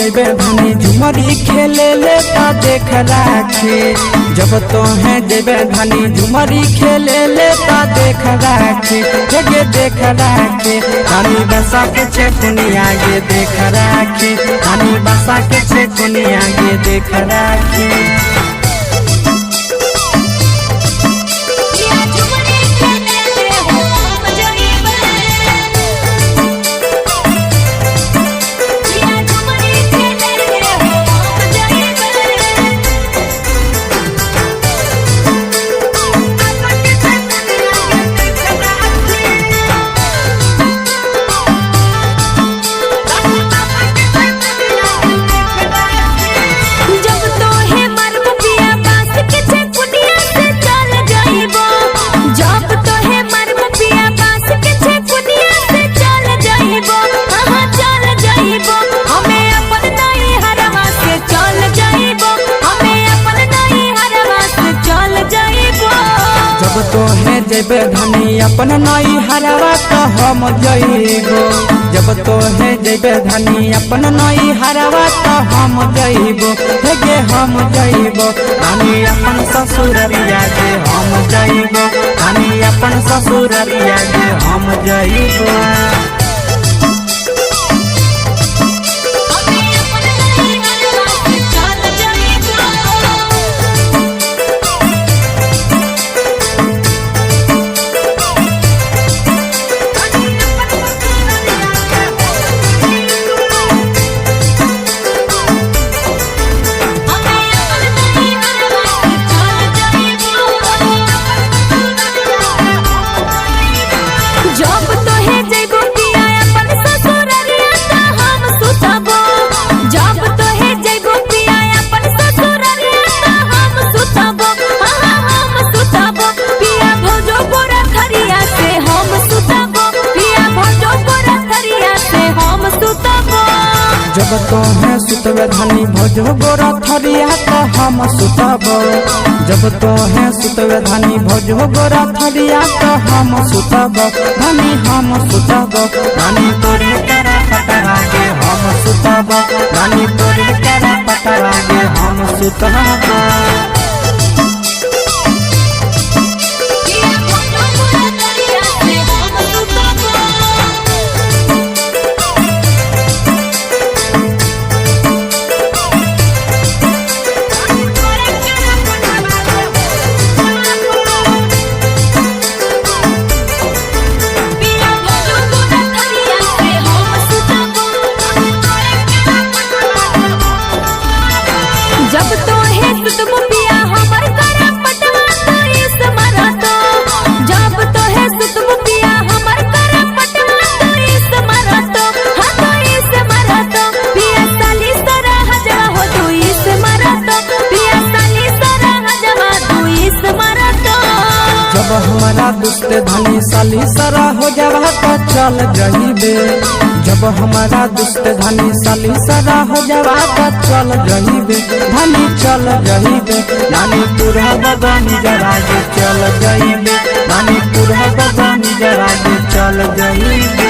जेबे धनी झुमरी खेले ले ता देख राखी। जब तो है जेबे धनी झुमरी खेले ले ता देख राखी। जगे देख राखी धनी बसा के छे कुनिया ये देख राखी। धनी बसा के छे कुनिया ये देख राखी। जब तो है जेबे धनी अपन नई हरवा तो हम जइबो। जब तो है जेबे धनी अपन नई हरवा तो हम जइबो। हे हम जइबो धनी अपन ससुररिया जे हम जइबो। धनी अपन ससुररिया जे हम जइबो। जब तो है सुतवे धनी भोजो गोरा थरिया तो हम सुतबो। जब तो है सुतवे धनी भोजो गोरा थरिया तो हम सुतबो। धनी हम सुतबो धनी तोरे करा पटरा के हम सुतबो। धनी तोरे करा पटरा के हम सुतबो। जब तो है सुतब पिया हमर करा पटवा तो इस मरतो। जब तो है सुतब पिया हमर करा पटवा तो इस मरतो। हाँ तो इस मरतो पिया साली सरा हजवा हो तू इस मरतो। पिया साली सरा हजवा तू इस मरतो। जब हमारा दुष्ट धनी साली सरा हो जावा तो चल जइबे। जब हमारा दुष्ट धनी साली सरा हो जावा तो चल जइबे। धनी चल जइबे नानी तुरहा बगन जरा के चल जइबे। नानी तुरहा बगन जरा के चल जइबे।